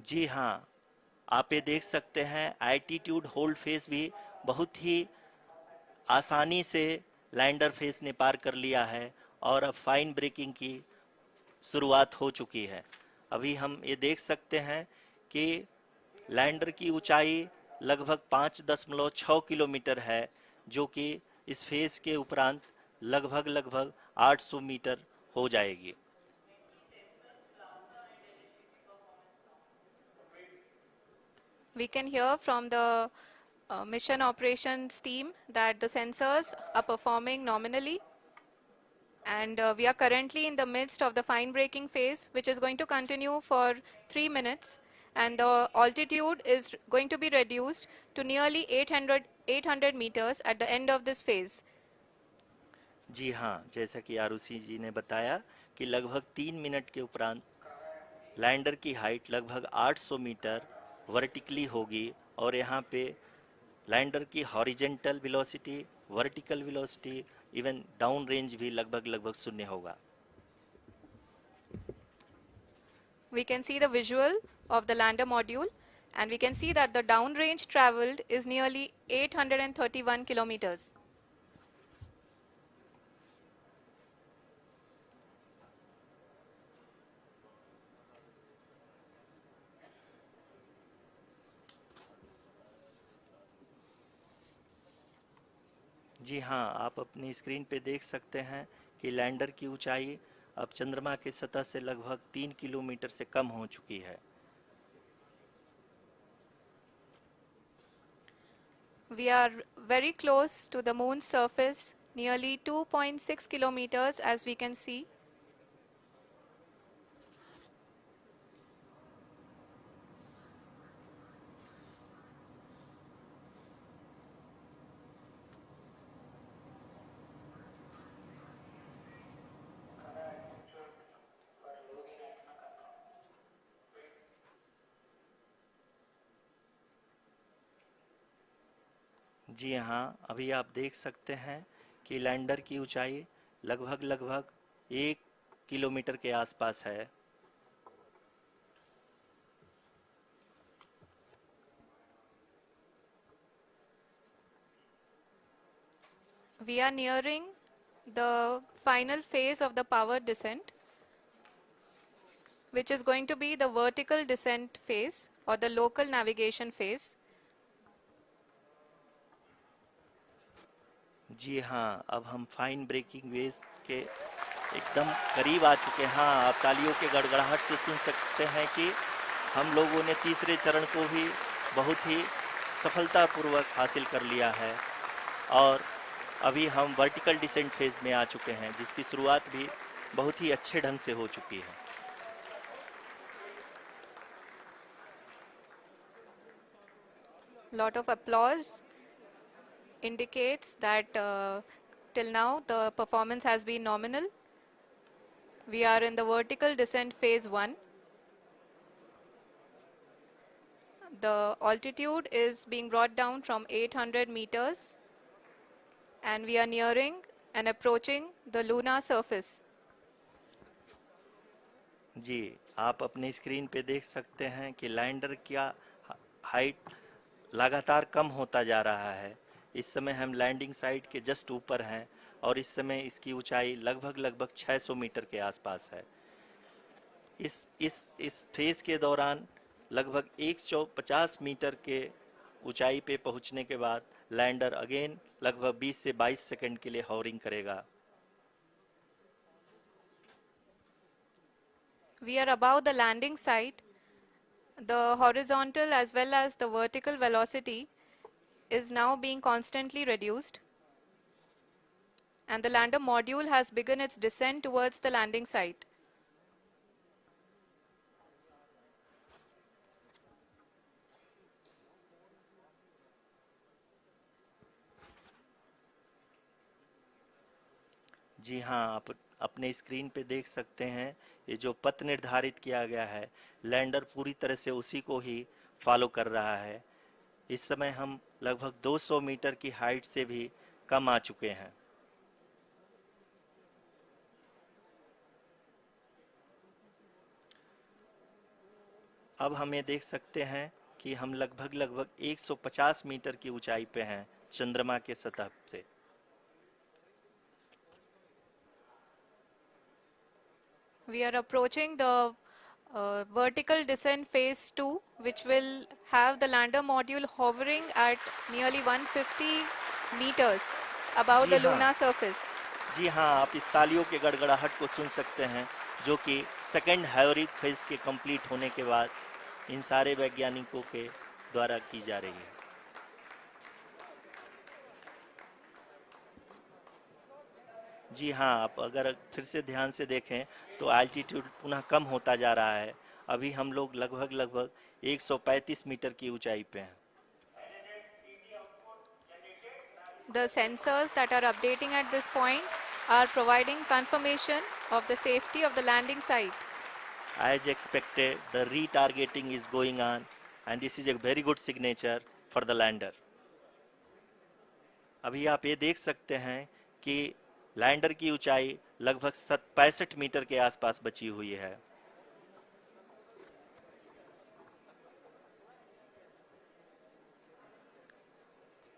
जी हाँ, आप ये देख सकते हैं एल्टीट्यूड होल्ड फेस भी बहुत ही आसानी से लैंडर फेस ने पार कर लिया है और अब फाइन ब्रेकिंग की शुरुआत हो चुकी है। अभी हम ये देख सकते हैं कि लैंडर की ऊंचाई लगभग 5.6 किलोमीटर है, जो कि इस फेज के उपरांत लगभग लगभग 800 मीटर हो जाएगी। We can hear from the mission operations team that the sensors are performing nominally, and we are currently in the midst of the fine braking phase, which is going to continue for 3 minutes, and the altitude is going to be reduced to nearly 800 meters at the end of this phase. जी हाँ, जैसा कि आरुषि जी ने बताया कि लगभग 3 minute के उपरांत lander की हाइट लगभग 800 मीटर वर्टिकली होगी और यहाँ पे लैंडर की horizontal velocity, vertical velocity, even down range भी लगभग लगभग शून्य होगा। We can see the visual of the lander module, and we can see that the downrange traveled is nearly 831 kilometers. जी हाँ, आप अपनी स्क्रीन पे देख सकते हैं कि लैंडर की ऊंचाई अब चंद्रमा की सतह से लगभग 3 किलोमीटर से कम हो चुकी है। We are very close to the moon's surface, nearly 2.6 kilometers as we can see. जी हाँ, अभी आप देख सकते हैं कि लैंडर की ऊंचाई लगभग लगभग 1 किलोमीटर के आसपास है। We are nearing the final phase of the power descent, which is going to be the vertical descent phase or the local navigation phase. जी हाँ, अब हम फाइन ब्रेकिंग वेव के एकदम करीब आ चुके हैं। हाँ, आप तालियों के गड़गड़ाहट से सुन सकते हैं कि हम लोगों ने तीसरे चरण को भी बहुत ही सफलतापूर्वक हासिल कर लिया है और अभी हम वर्टिकल डिसेंट फेज में आ चुके हैं, जिसकी शुरुआत भी बहुत ही अच्छे ढंग से हो चुकी है। Lot of applause indicates that till now the performance has been nominal. We are in the vertical descent phase 1. The altitude is being brought down from 800 meters, and we are nearing and approaching the lunar surface. जी, आप अपनी screen पे देख सकते हैं कि lander का height लगातार कम होता जा रहा है। इस समय हम लैंडिंग साइट के जस्ट ऊपर हैं और इस समय इसकी ऊंचाई लगभग लगभग 600 मीटर के आसपास है। इस फेज के दौरान लगभग 150 मीटर के ऊंचाई पे पहुंचने के बाद लैंडर अगेन लगभग 20 से 22 सेकंड के लिए हॉवरिंग करेगा। We are above the landing site. The horizontal as well as the vertical velocity is now being constantly reduced, and the lander module has begun its descent towards the landing site. जी हाँ, आप अपने screen पे देख सकते हैं ये जो पथ निर्धारित किया गया है, लैंडर पूरी तरह से उसी को ही फॉलो कर रहा है। इस समय हम लगभग 200 मीटर की हाइट से भी कम आ चुके हैं। अब हमें देख सकते हैं कि हम लगभग 150 मीटर की ऊंचाई पे हैं चंद्रमा के सतह से। We are approaching the vertical descent phase 2, which will have the lander module hovering at nearly 150 meters above ji the हाँ, lunar surface. जी हाँ, आप इस तालियों के गड़गड़ाहट को सुन सकते हैं, जो कि सेकंड हायोरिक फेज के कंप्लीट होने के बाद इन सारे वैज्ञानिकों के द्वारा की जा रही है। जी हाँ, आप अगर फिर से ध्यान से देखें तो एल्टीट्यूड पुनः कम होता जा रहा है। अभी हम लोग लगभग 135 मीटर की ऊंचाई पे हैं। The sensors that are updating at this point are providing confirmation of the safety of the landing site. As expected, the retargeting is going on and this is a very good signature for the lander. अभी आप ये देख सकते हैं कि lander की ऊंचाई लगभग 65 मीटर के आसपास बची हुई है।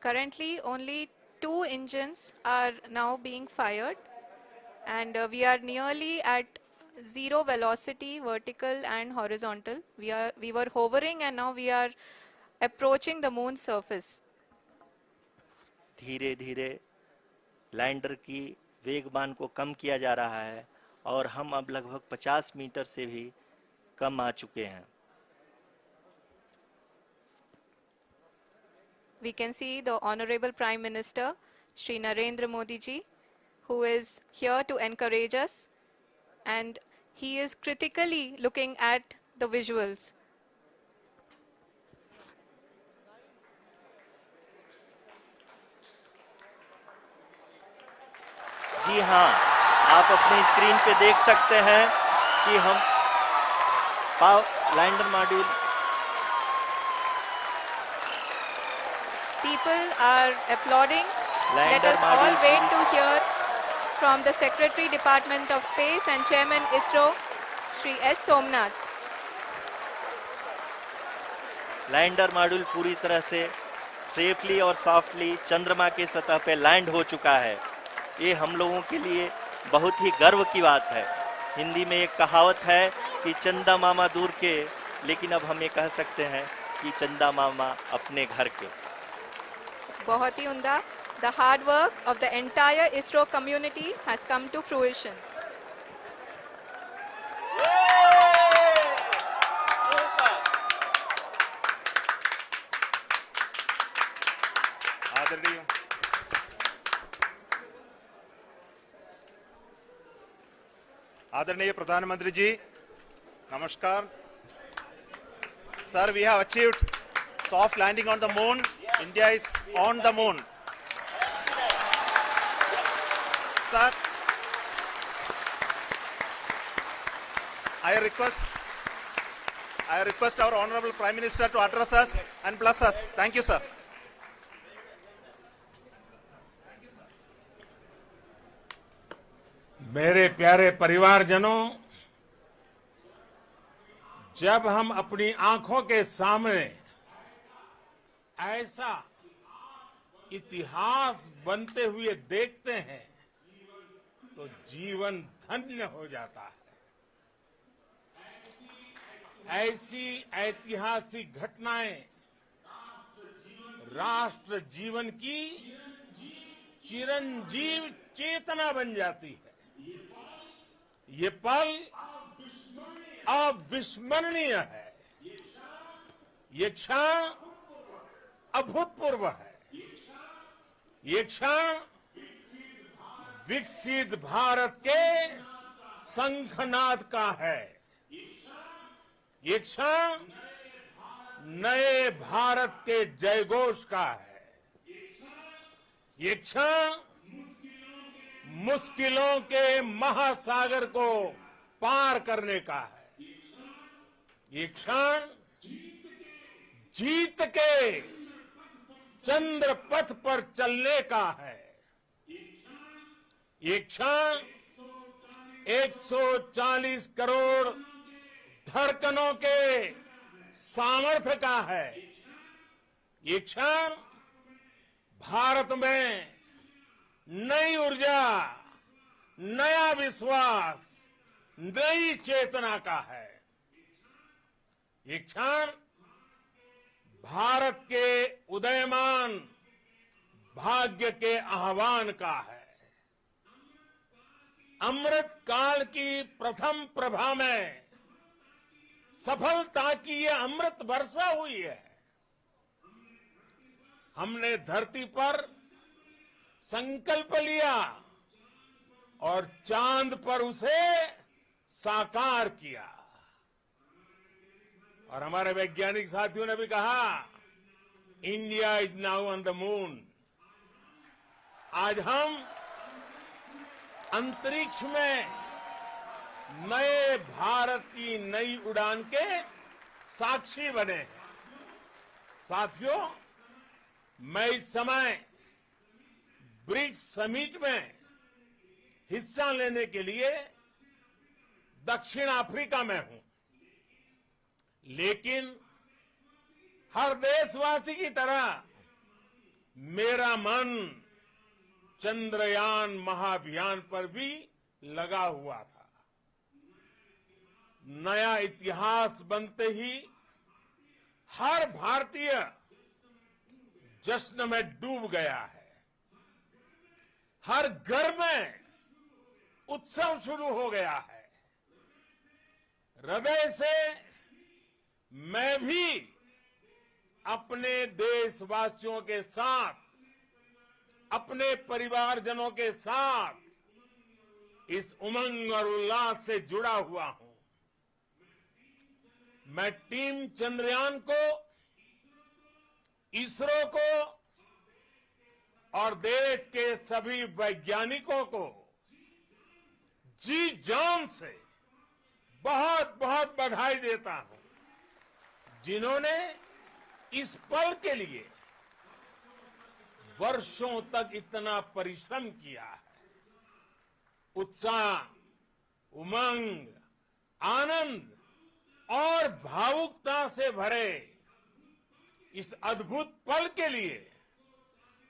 Currently, only 2 engines are now being fired, and we are nearly at zero velocity, vertical and horizontal. We were hovering, and now we are approaching the moon's surface. धीरे धीरे लैंडर की वेगमान को कम किया जा रहा है और हम अब लगभग 50 मीटर से भी कम आ चुके हैं। We can see the Honorable Prime Minister, Shri Narendra Modi ji, who is here to encourage us, and he is critically looking at the visuals. जी हाँ, आप अपनी स्क्रीन पे देख सकते हैं कि हम lander module People are applauding. Let lander us all module wait to hear from the Secretary Department of Space and Chairman ISRO, Shri S. Somnath. Lander module पूरी तरह से सेफली और सॉफ्टली चंद्रमा के सतह पे लैंड हो चुका है। ये हम लोगों के लिए बहुत ही गर्व की बात है। हिंदी में एक कहावत है कि चंदा मामा दूर के, लेकिन अब हम ये कह सकते हैं कि चंदा मामा अपने घर के। बहुत ही उम्दा. The hard work of the entire ISRO community has come to fruition. आदरणीय प्रधानमंत्री जी, नमस्कार। Sir, we have achieved soft landing on the moon. India is on the moon. Sir, I request our Honorable Prime Minister to address us and bless us. Thank you, sir. मेरे प्यारे परिवारजनों, जब हम अपनी आंखों के सामने ऐसा इतिहास बनते हुए देखते हैं तो जीवन धन्य हो जाता है। ऐसी ऐतिहासिक घटनाएं राष्ट्र जीवन की चिरंजीव चेतना बन जाती है। ये पल अविस्मरणीय है। ये क्षण अभूतपूर्व है। ये क्षण विकसित भारत के शंखनाद का है। ये क्षण नए भारत के जयघोष का है। ये क्षण मुश्किलों के महासागर को पार करने का है। ये क्षण जीत के चंद्र पथ पर चलने का है। ये क्षण 140 करोड़ धड़कनों के सामर्थ्य का है। ये क्षण भारत में नई ऊर्जा, नया विश्वास, नई चेतना का है। ये क्षण भारत के उदयमान भाग्य के आह्वान का है। अमृत काल की प्रथम प्रभा में सफलता की ये अमृत वर्षा हुई है। हमने धरती पर संकल्प लिया और चांद पर उसे साकार किया। और हमारे वैज्ञानिक साथियों ने भी कहा, India is now on the moon. आज हम अंतरिक्ष में नए भारत की नई उड़ान के साक्षी बने हैं। साथियों, मैं इस समय ब्रिक्स समिट में हिस्सा लेने के लिए दक्षिण अफ्रीका में हूं, लेकिन हर देशवासी की तरह मेरा मन चंद्रयान महाअभियान पर भी लगा हुआ था। नया इतिहास बनते ही हर भारतीय जश्न में डूब गया है। हर घर में उत्सव शुरू हो गया है। हृदय से मैं भी अपने देशवासियों के साथ, अपने परिवारजनों के साथ इस उमंग और उल्लास से जुड़ा हुआ हूं। मैं टीम चंद्रयान को, इसरो को और देश के सभी वैज्ञानिकों को जी जान से बहुत बहुत बधाई देता हूं, जिन्होंने इस पल के लिए वर्षों तक इतना परिश्रम किया है। उत्साह, उमंग, आनंद और भावुकता से भरे इस अद्भुत पल के लिए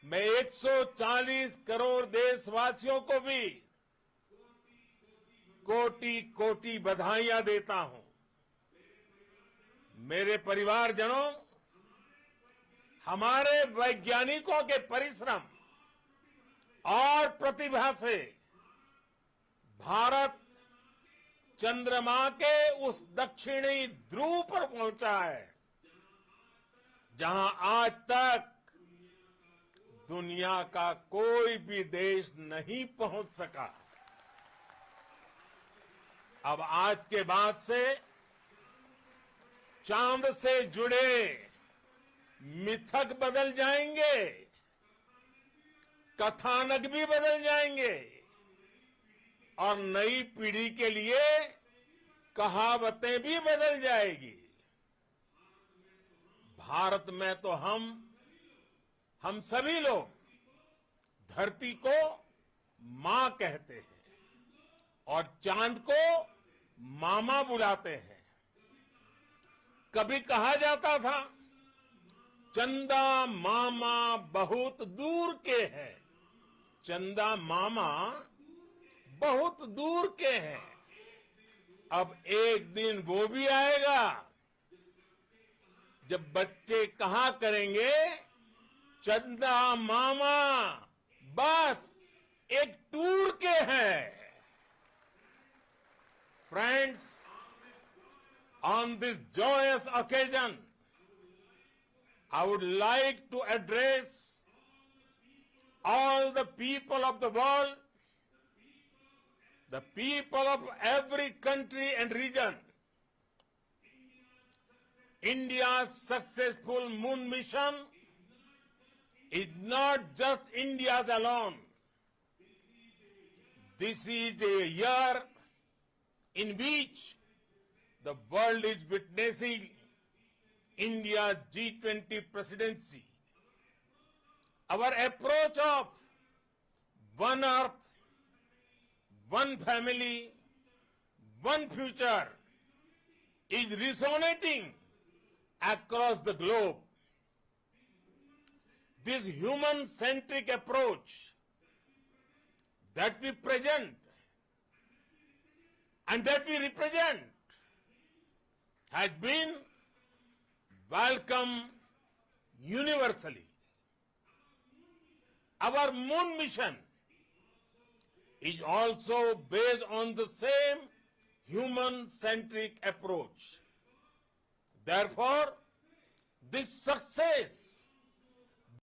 मैं 140 करोड़ देशवासियों को भी कोटि कोटि बधाइयां देता हूं। मेरे परिवारजनों, हमारे वैज्ञानिकों के परिश्रम और प्रतिभा से भारत चंद्रमा के उस दक्षिणी ध्रुव पर पहुंचा है, जहां आज तक दुनिया का कोई भी देश नहीं पहुंच सका। अब आज के बाद से चांद से जुड़े मिथक बदल जाएंगे, कथानक भी बदल जाएंगे और नई पीढ़ी के लिए कहावतें भी बदल जाएगी। भारत में तो हम सभी लोग धरती को मां कहते हैं और चांद को मामा बुलाते हैं। कभी कहा जाता था, चंदा मामा बहुत दूर के हैं। चंदा मामा बहुत दूर के हैं। अब एक दिन वो भी आएगा जब बच्चे कहा करेंगे, चंदा मामा बस एक टूर के हैं। Friends, on this joyous occasion, I would like to address all the people of the world, the people of every country and region. India's successful moon mission is not just India's alone. This is a year in which the world is witnessing India's G20 presidency. Our approach of one earth, one family, one future is resonating across the globe. This human-centric approach that we present and that we represent has been welcomed universally. Our moon mission is also based on the same human-centric approach. Therefore, this success